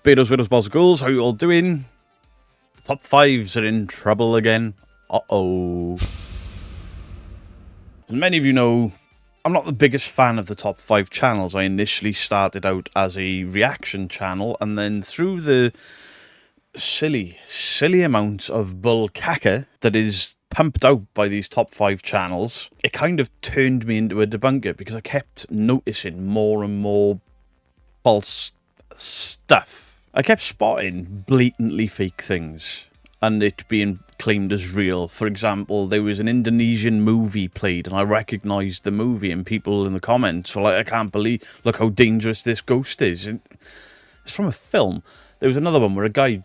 Beardos, widows, balls, ghouls, how you all doing? The top fives are in trouble again. Uh-oh. As many of you know, I'm not the biggest fan of the top 5 channels. I initially started out as a reaction channel, and then through the silly amounts of bull caca that is pumped out by these top 5 channels, it kind of turned me into a debunker because I kept noticing more and more false stuff. I kept spotting blatantly fake things and it being claimed as real. For example, there was an Indonesian movie played and I recognised the movie, and people in the comments were like, I can't believe, look how dangerous this ghost is. It's from a film. There was another one where a guy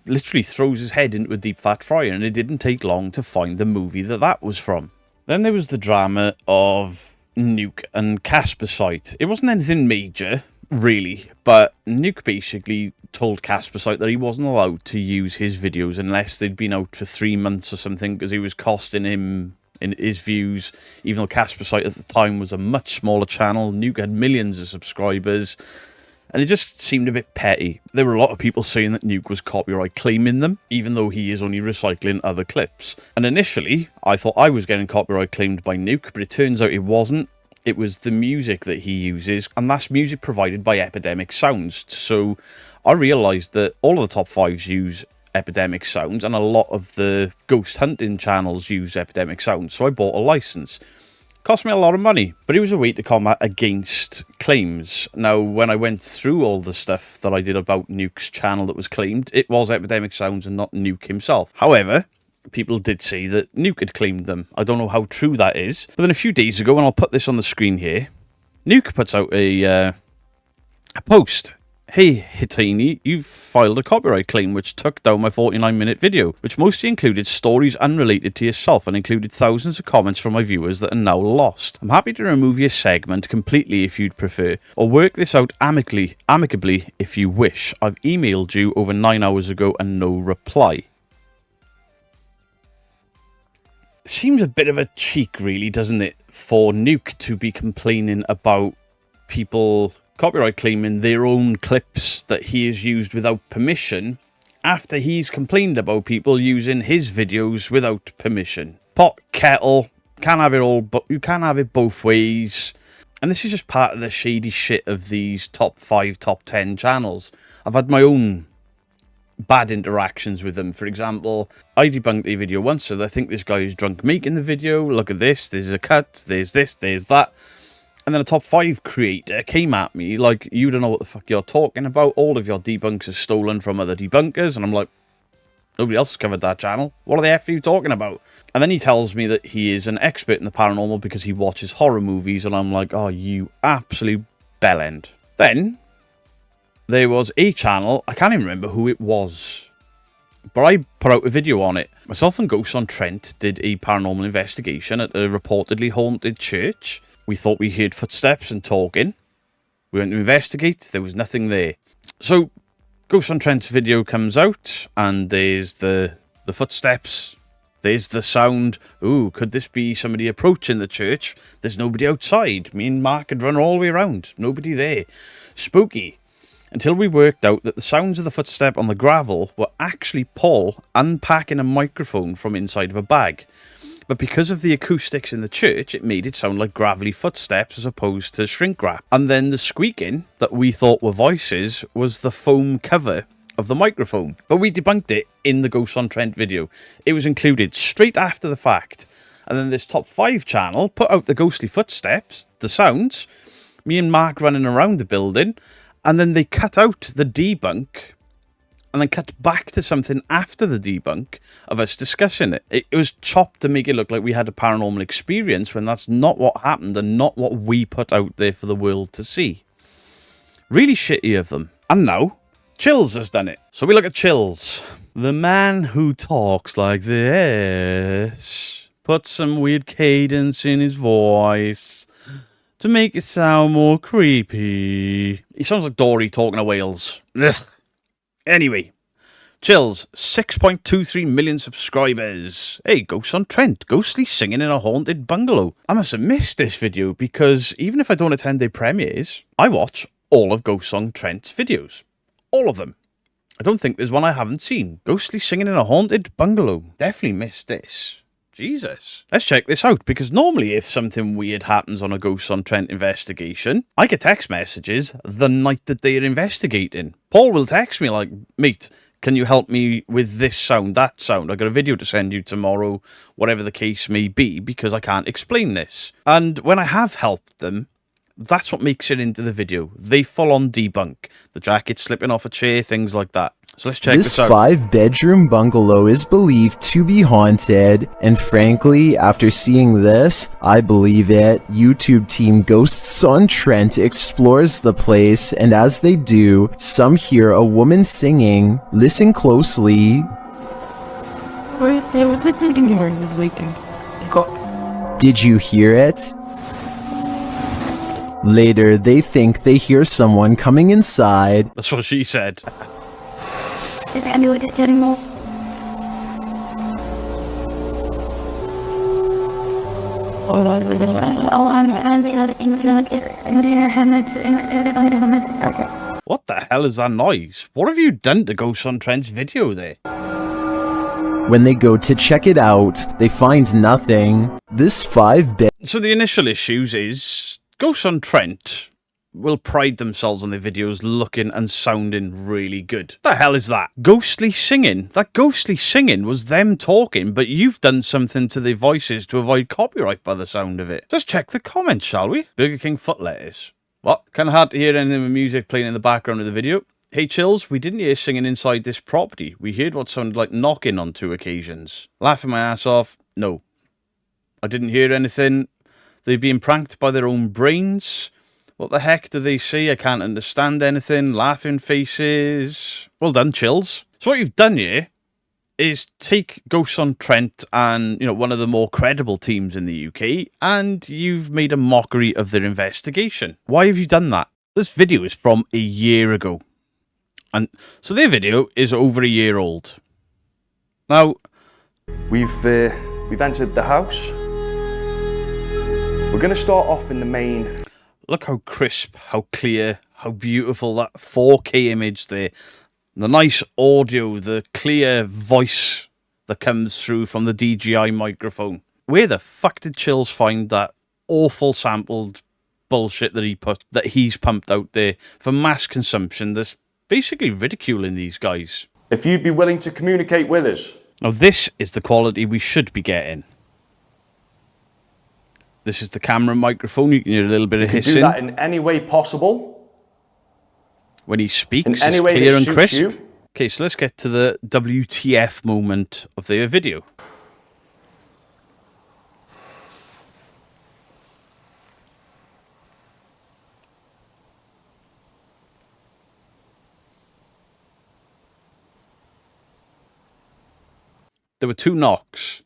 literally throws his head into a deep fat fryer, and it didn't take long to find the movie that was from. Then there was the drama of Nuke and Caspersight. It wasn't anything major, really, but Nuke basically told Caspersight that he wasn't allowed to use his videos unless they'd been out for 3 months or something, because he was costing him in his views, even though Caspersight at the time was a much smaller channel. Nuke had millions of subscribers, and it just seemed a bit petty. There were a lot of people saying that Nuke was copyright claiming them, even though he is only recycling other clips. And initially, I thought I was getting copyright claimed by Nuke, but it turns out it wasn't. It was the music that he uses, and that's music provided by Epidemic Sounds. So I realised that all of the top 5s use Epidemic Sounds, and a lot of the ghost hunting channels use Epidemic Sounds, so I bought a licence. Cost me a lot of money, but it was a way to combat against claims. Now, when I went through all the stuff that I did about Nuke's channel that was claimed, it was Epidemic Sounds and not Nuke himself. However, people did say that Nuke had claimed them. I don't know how true that is. But then a few days ago, and I'll put this on the screen here, Nuke puts out a post. Hey, Hitini, you've filed a copyright claim which took down my 49-minute video, which mostly included stories unrelated to yourself and included thousands of comments from my viewers that are now lost. I'm happy to remove your segment completely if you'd prefer, or work this out amicably if you wish. I've emailed you over 9 hours ago and no reply. Seems a bit of a cheek, really, doesn't it, for Nuke to be complaining about people copyright claiming their own clips that he has used without permission after he's complained about people using his videos without permission. Pot, kettle, can't have it all, but you can't have it both ways. And this is just part of the shady shit of these top 5, top 10 channels. I've had my own bad interactions with them. For example, I debunked a video once, so I think this guy is drunk making the video. Look at this, there's a cut, there's this, there's that. And then a top 5 creator came at me like, you don't know what the fuck you're talking about. All of your debunks are stolen from other debunkers. And I'm like, nobody else has covered that channel. What the F are you talking about? And then he tells me that he is an expert in the paranormal because he watches horror movies. And I'm like, oh, you absolute bellend. Then there was a channel, I can't even remember who it was, but I put out a video on it. Myself and Ghosts on Trent did a paranormal investigation at a reportedly haunted church. We thought we heard footsteps and talking. We went to investigate. There was nothing there. So, Ghosts on Trent's video comes out, and there's the footsteps. There's the sound. Ooh, could this be somebody approaching the church? There's nobody outside. Me and Mark had run all the way around. Nobody there. Spooky. Until we worked out that the sounds of the footstep on the gravel were actually Paul unpacking a microphone from inside of a bag. But because of the acoustics in the church, it made it sound like gravelly footsteps as opposed to shrink wrap. And then the squeaking that we thought were voices was the foam cover of the microphone. But we debunked it in the Ghosts on Trent video. It was included straight after the fact. And then this top 5 channel put out the ghostly footsteps, the sounds, me and Mark running around the building, and then they cut out the debunk and then cut back to something after the debunk of us discussing it. It was chopped to make it look like we had a paranormal experience when that's not what happened and not what we put out there for the world to see. Really shitty of them. And now, Chills has done it. So we look at Chills. The man who talks like this. Puts some weird cadence in his voice to make it sound more creepy. He sounds like Dory talking to whales. Ugh. Anyway, Chills, 6.23 million subscribers. Hey, Ghosts on Trent, ghostly singing in a haunted bungalow. I must have missed this video because even if I don't attend their premieres, I watch all of Ghosts on Trent's videos. All of them. I don't think there's one I haven't seen. Ghostly singing in a haunted bungalow. Definitely missed this. Jesus. Let's check this out, because normally if something weird happens on a Ghosts on Trent investigation, I get text messages the night that they are investigating. Paul will text me like, mate, can you help me with this sound, that sound? I got a video to send you tomorrow, whatever the case may be, because I can't explain this. And when I have helped them, that's what makes it into the video. They full on debunk. The jacket slipping off a chair, things like that. So let's check this out. This 5-bedroom bungalow is believed to be haunted, and frankly, after seeing this, I believe it. YouTube team Ghosts on Trent explores the place, and as they do, some hear a woman singing. Listen closely. Did you hear it? Later, they think they hear someone coming inside. That's what she said. What the hell is that noise? What have you done to Ghosts on Trent's video there? When they go to check it out, they find nothing. This 5-bed... So the initial issues is Ghosts on Trent will pride themselves on their videos looking and sounding really good. The hell is that? Ghostly singing? That ghostly singing was them talking, but you've done something to their voices to avoid copyright by the sound of it. Just check the comments, shall we? Burger King foot lettuce. What? Kind of hard to hear anything with music playing in the background of the video. Hey Chills, we didn't hear singing inside this property. We heard what sounded like knocking on 2 occasions. Laughing my ass off? No. I didn't hear anything. They're being pranked by their own brains. What the heck do they see? I can't understand anything. Laughing faces. Well done, Chills. So what you've done here is take Ghosts on Trent and, you know, one of the more credible teams in the UK, and you've made a mockery of their investigation. Why have you done that? This video is from a year ago. And so their video is over a year old. Now, we've entered the house. We're going to start off in the main. Look how crisp, how clear, how beautiful that 4K image there. The nice audio, the clear voice that comes through from the DJI microphone. Where the fuck did Chills find that awful sampled bullshit that he's pumped out there for mass consumption that's basically ridiculing these guys? If you'd be willing to communicate with us. Now this is the quality we should be getting. This is the camera microphone. You can hear a little bit of hissing. Do that in any way possible. When he speaks, it's clear and crisp. Okay, so let's get to the WTF moment of their video. There were 2 knocks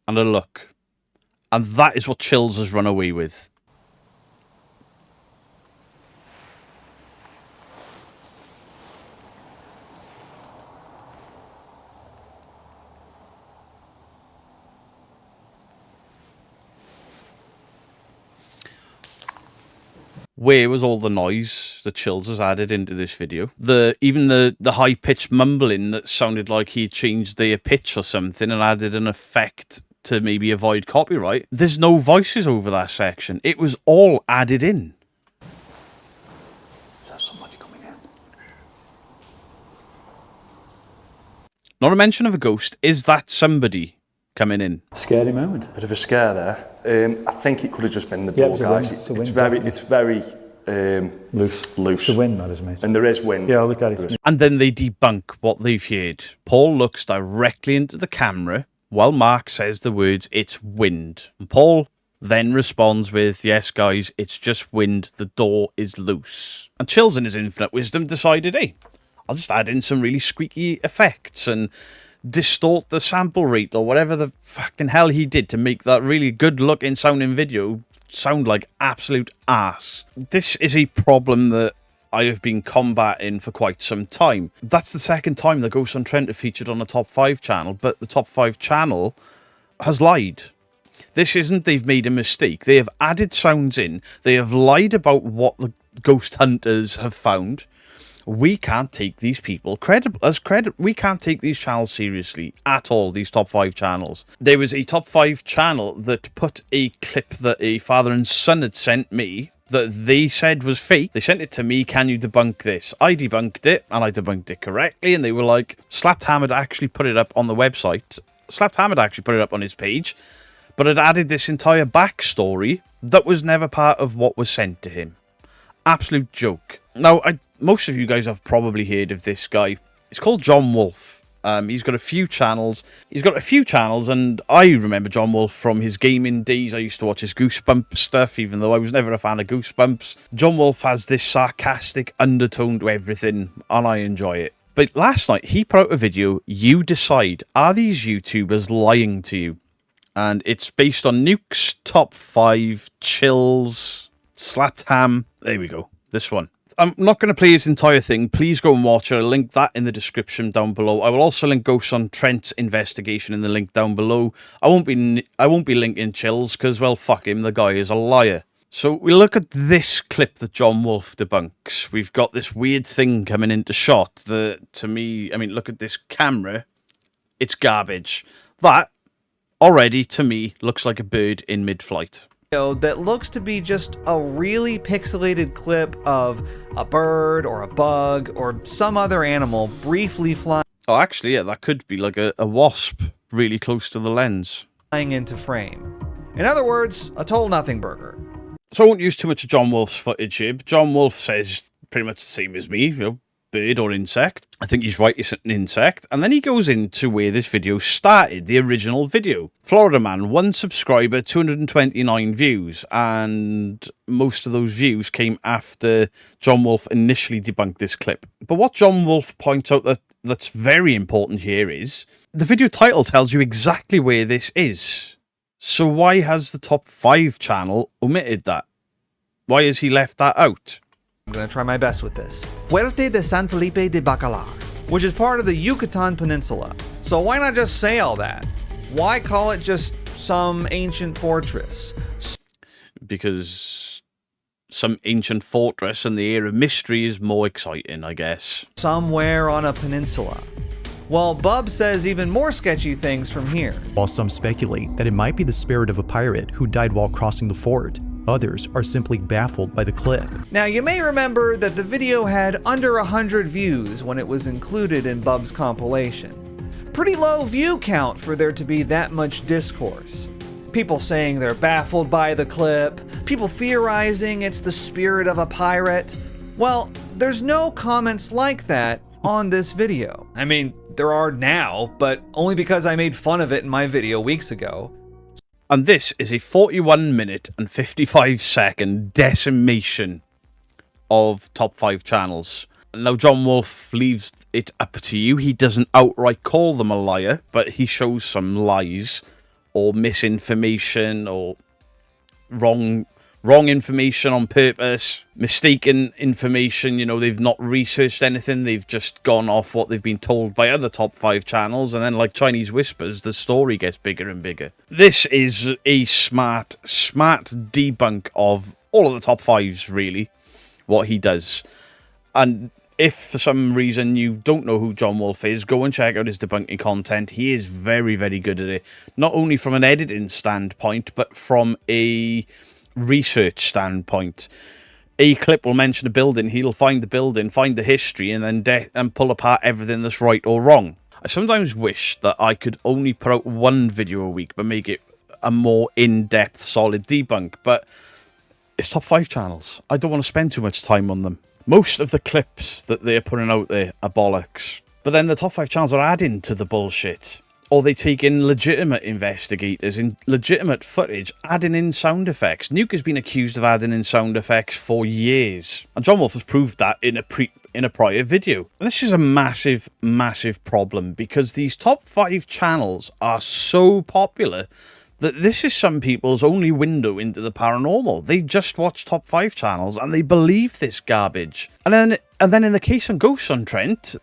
and a look. And that is what Chills has run away with. Where was all the noise that Chills has added into this video? Even the high-pitched mumbling that sounded like he changed their pitch or something and added an effect to maybe avoid copyright. There's no voices over that section. It was all added in. Is there somebody coming in? Not a mention of a ghost. Is that somebody coming in? Scary moment. Bit of a scare there. I think it could have just been the door, guys. It's very loose. It's a wind, that is, mate. And there is wind. Yeah, I'll look at it. And then they debunk what they've heard. Paul looks directly into the camera while Mark says the words, "It's wind." And Paul then responds with, "Yes, guys, it's just wind. The door is loose." And Chills in his infinite wisdom decided, hey, I'll just add in some really squeaky effects and distort the sample rate or whatever the fucking hell he did to make that really good looking sounding video sound like absolute ass. This is a problem that I have been combating for quite some time. That's the second time that Ghosts on Trent have featured on the Top 5 channel, but the Top 5 channel has lied. This isn't they've made a mistake. They have added sounds in. They have lied about what the ghost hunters have found. we can't take these people we can't take these channels seriously at all, these top 5 channels. There was a top 5 channel that put a clip that a father and son had sent me that they said was fake. They sent it to me, can you debunk this? I debunked it, and I debunked it correctly, and they were like, Slapped Ham had actually put it up on the website. Slapped Ham had actually put it up on his page, but it added this entire backstory that was never part of what was sent to him. Absolute joke. Now, most of you guys have probably heard of this guy. It's called John Wolfe. He's got a few channels. And I remember John Wolfe from his gaming days. I used to watch his Goosebumps stuff, even though I was never a fan of Goosebumps. John Wolfe has this sarcastic undertone to everything, and I enjoy it. But last night, he put out a video, You Decide, are these YouTubers lying to you? And it's based on Nuke's top 5 chills, Slapped Ham. There we go. This one. I'm not going to play his entire thing. Please go and watch it. I'll link that in the description down below. I will also link Ghosts on Trent's investigation in the link down below. I won't be linking chills because, well, fuck him. The guy is a liar. So we look at this clip that John Wolfe debunks. We've got this weird thing coming into shot that, to me, I mean, look at this camera. It's garbage. That already, to me, looks like a bird in mid-flight. That looks to be just a really pixelated clip of a bird or a bug or some other animal briefly flying Oh, actually, yeah, that could be like a wasp really close to the lens. into frame. In other words, a total nothing burger. So I won't use too much of John Wolfe's footage here, but John Wolfe says pretty much the same as me, you know, bird or insect. I think he's right, it's an insect. And then he goes into where this video started, the original video. Florida man, 1 subscriber, 229 views. And most of those views came after John Wolfe initially debunked this clip. But what John Wolfe points out that's very important here is, the video title tells you exactly where this is. So why has the top 5 channel omitted that? Why has he left that out? I'm gonna try my best with this. Fuerte de San Felipe de Bacalar, which is part of the Yucatan Peninsula. So why not just say all that? Why call it just some ancient fortress? Because some ancient fortress and the air of mystery is more exciting, I guess. Somewhere on a peninsula. Well, Bub says even more sketchy things from here. While some speculate that it might be the spirit of a pirate who died while crossing the fort, others are simply baffled by the clip. Now, you may remember that the video had under 100 views when it was included in Bub's compilation. Pretty low view count for there to be that much discourse. People saying they're baffled by the clip, people theorizing it's the spirit of a pirate. Well, there's no comments like that on this video. I mean, there are now, but only because I made fun of it in my video weeks ago. And this is a 41-minute and 55-second decimation of top 5 channels. Now, John Wolfe leaves it up to you. He doesn't outright call them a liar, but he shows some lies or misinformation or wrong information on purpose, mistaken information. You know, they've not researched anything. They've just gone off what they've been told by other top 5 channels. And then, like Chinese whispers, the story gets bigger and bigger. This is a smart debunk of all of the top 5s, really, what he does. And if for some reason you don't know who John Wolfe is, go and check out his debunking content. He is very, very good at it. Not only from an editing standpoint, but from a research standpoint. A clip will mention a building, he'll find the building, find the history, and then pull apart everything that's right or wrong. I sometimes wish that I could only put out 1 video a week, but make it a more in-depth, solid debunk, but it's top 5 channels. I don't want to spend too much time on them. Most of the clips that they're putting out there are bollocks. But then the top 5 channels are adding to the bullshit. Or they take in legitimate investigators, in legitimate footage, adding in sound effects. Nuke has been accused of adding in sound effects for years. And John Wolfe has proved that in a prior video. And this is a massive, massive problem, because these top 5 channels are so popular that this is some people's only window into the paranormal. They just watch top 5 channels and they believe this garbage. And then in the case of Ghosts on Trent,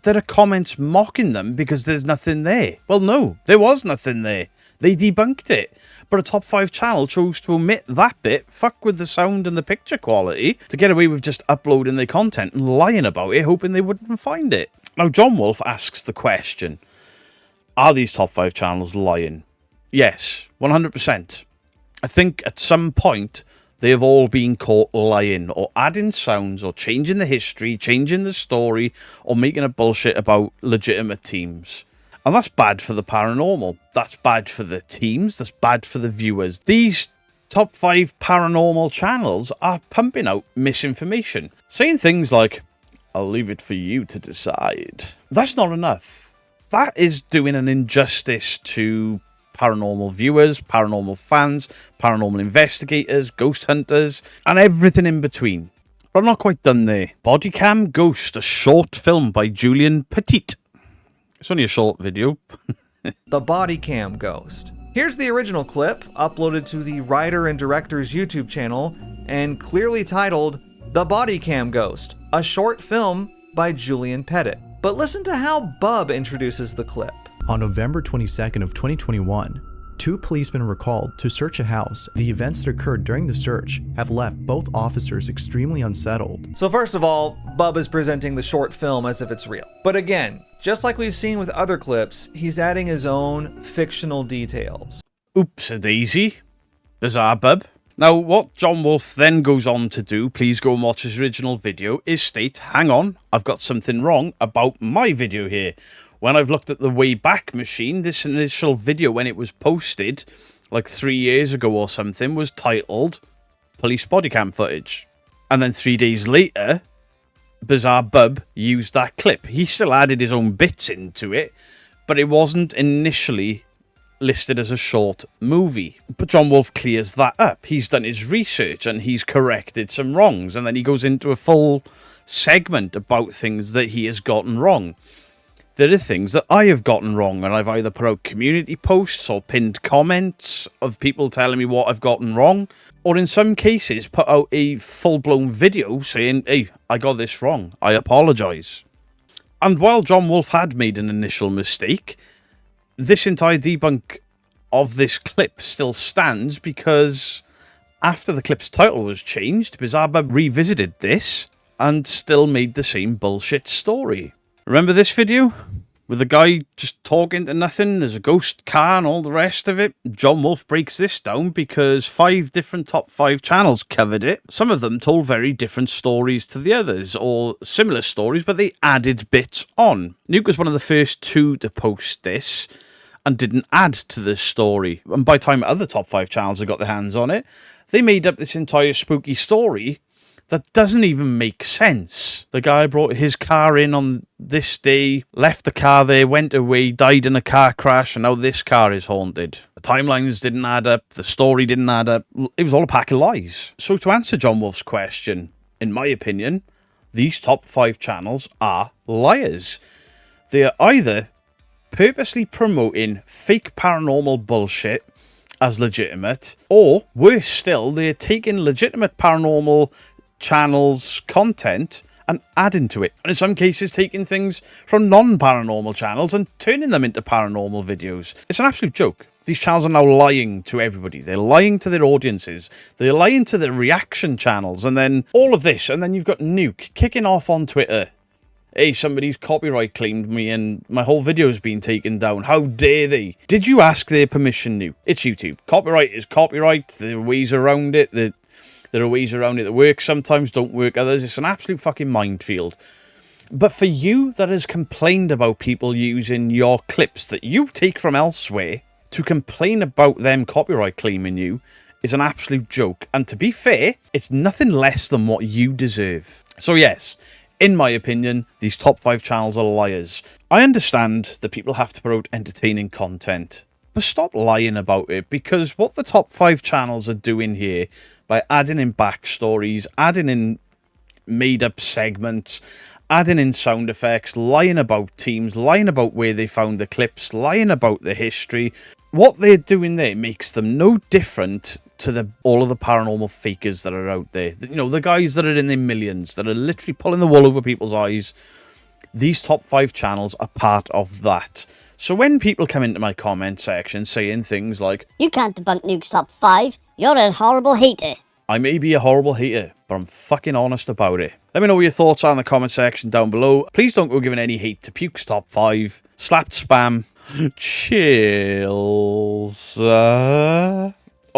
there are comments mocking them because there's nothing there. Well, no, there was nothing there. They debunked it. But a top 5 channel chose to omit that bit, fuck with the sound and the picture quality, to get away with just uploading their content and lying about it, hoping they wouldn't find it. Now, John Wolfe asks the question, are these top 5 channels lying? Yes, 100%. I think at some point, they have all been caught lying, or adding sounds, or changing the history, changing the story, or making up bullshit about legitimate teams. And that's bad for the paranormal. That's bad for the teams. That's bad for the viewers. These top 5 paranormal channels are pumping out misinformation, saying things like, I'll leave it for you to decide. That's not enough. That is doing an injustice to paranormal viewers, paranormal fans, paranormal investigators, ghost hunters, and everything in between. But I'm not quite done there. Bodycam Ghost, a short film by Julian Petit. It's only a short video. The Bodycam Ghost. Here's the original clip, uploaded to the writer and director's YouTube channel, and clearly titled The Bodycam Ghost, a short film by Julian Petit. But listen to how Bub introduces the clip. On November 22nd of 2021, 2 policemen were called to search a house. The events that occurred during the search have left both officers extremely unsettled. So first of all, Bub is presenting the short film as if it's real. But again, just like we've seen with other clips, he's adding his own fictional details. Oops-a-daisy. Bizarre Bub. Now, what John Wolfe then goes on to do, please go and watch his original video, is state, hang on, I've got something wrong about my video here. When I've looked at the Wayback Machine, this initial video when it was posted, like 3 years ago or something, was titled Police Bodycam Footage. And then 3 days later, Bizarre Bub used that clip. He still added his own bits into it, but it wasn't initially listed as a short movie. But John Wolfe clears that up. He's done his research and he's corrected some wrongs, and then he goes into a full segment about things that he has gotten wrong. There are things that I have gotten wrong, and I've either put out community posts or pinned comments of people telling me what I've gotten wrong, or in some cases put out a full-blown video saying, hey, I got this wrong, I apologise. And while John Wolfe had made an initial mistake, this entire debunk of this clip still stands because after the clip's title was changed, Bizarre Bub revisited this and still made the same bullshit story. Remember this video? With the guy just talking to nothing, there's a ghost car and all the rest of it? John Wolfe breaks this down because 5 different top 5 channels covered it. Some of them told very different stories to the others, or similar stories, but they added bits on. Nuke was one of the first 2 to post this and didn't add to this story. And by the time other top 5 channels had got their hands on it, they made up this entire spooky story that doesn't even make sense. The guy brought his car in on this day, left the car there, went away, died in a car crash, and now this car is haunted. The timelines didn't add up, the story didn't add up. It was all a pack of lies. So to answer John Wolfe's question, in my opinion, these top 5 channels are liars. They are either purposely promoting fake paranormal bullshit as legitimate, or worse still, they're taking legitimate paranormal channels content and adding to it, and in some cases taking things from non-paranormal channels and turning them into paranormal videos. It's an absolute joke. These channels are now lying to everybody. They're lying to their audiences. They're lying to their reaction channels, and then all of this, and then you've got Nuke kicking off on Twitter. Hey, somebody's copyright claimed me and my whole video's been taken down. How dare they? Did you ask their permission, Nuke? It's YouTube. Copyright is copyright. There are ways around it. There are ways around it that work sometimes, don't work others. It's an absolute fucking minefield. But for you that has complained about people using your clips that you take from elsewhere to complain about them copyright claiming you is an absolute joke. And to be fair, it's nothing less than what you deserve. So yes, in my opinion, these top 5 channels are liars. I understand that people have to promote entertaining content, but stop lying about it, because what the top 5 channels are doing here by adding in backstories, adding in made-up segments, adding in sound effects, lying about teams, lying about where they found the clips, lying about the history. What they're doing there makes them no different to all of the paranormal fakers that are out there. You know, the guys that are in their millions, that are literally pulling the wool over people's eyes. These top 5 channels are part of that. So when people come into my comment section saying things like, You can't debunk Nuke's top 5. You're a horrible hater. I may be a horrible hater, but I'm fucking honest about it. Let me know what your thoughts are in the comment section down below. Please don't go giving any hate to Puke's top 5, slapped spam, chills, or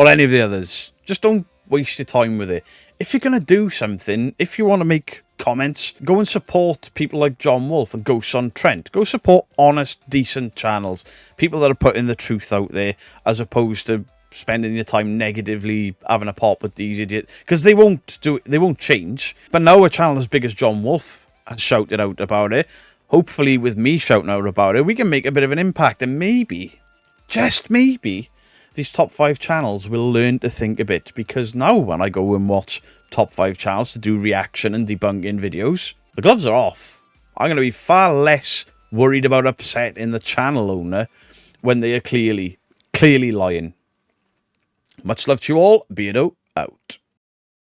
any of the others. Just don't waste your time with it. If you're going to do something, if you want to make comments, go and support people like John Wolfe and Ghosts on Trent. Go support honest, decent channels. People that are putting the truth out there, as opposed to spending your time negatively having a pop with these idiots, because they won't change. But now a channel as big as John Wolfe has shouted out about it. Hopefully with me shouting out about it, we can make a bit of an impact, and maybe, just maybe, these top 5 channels will learn to think a bit, because now when I go and watch top 5 channels to do reaction and debunking videos, the gloves are off. I'm going to be far less worried about upsetting the channel owner when they are clearly lying. Much love to you all. Beardo out.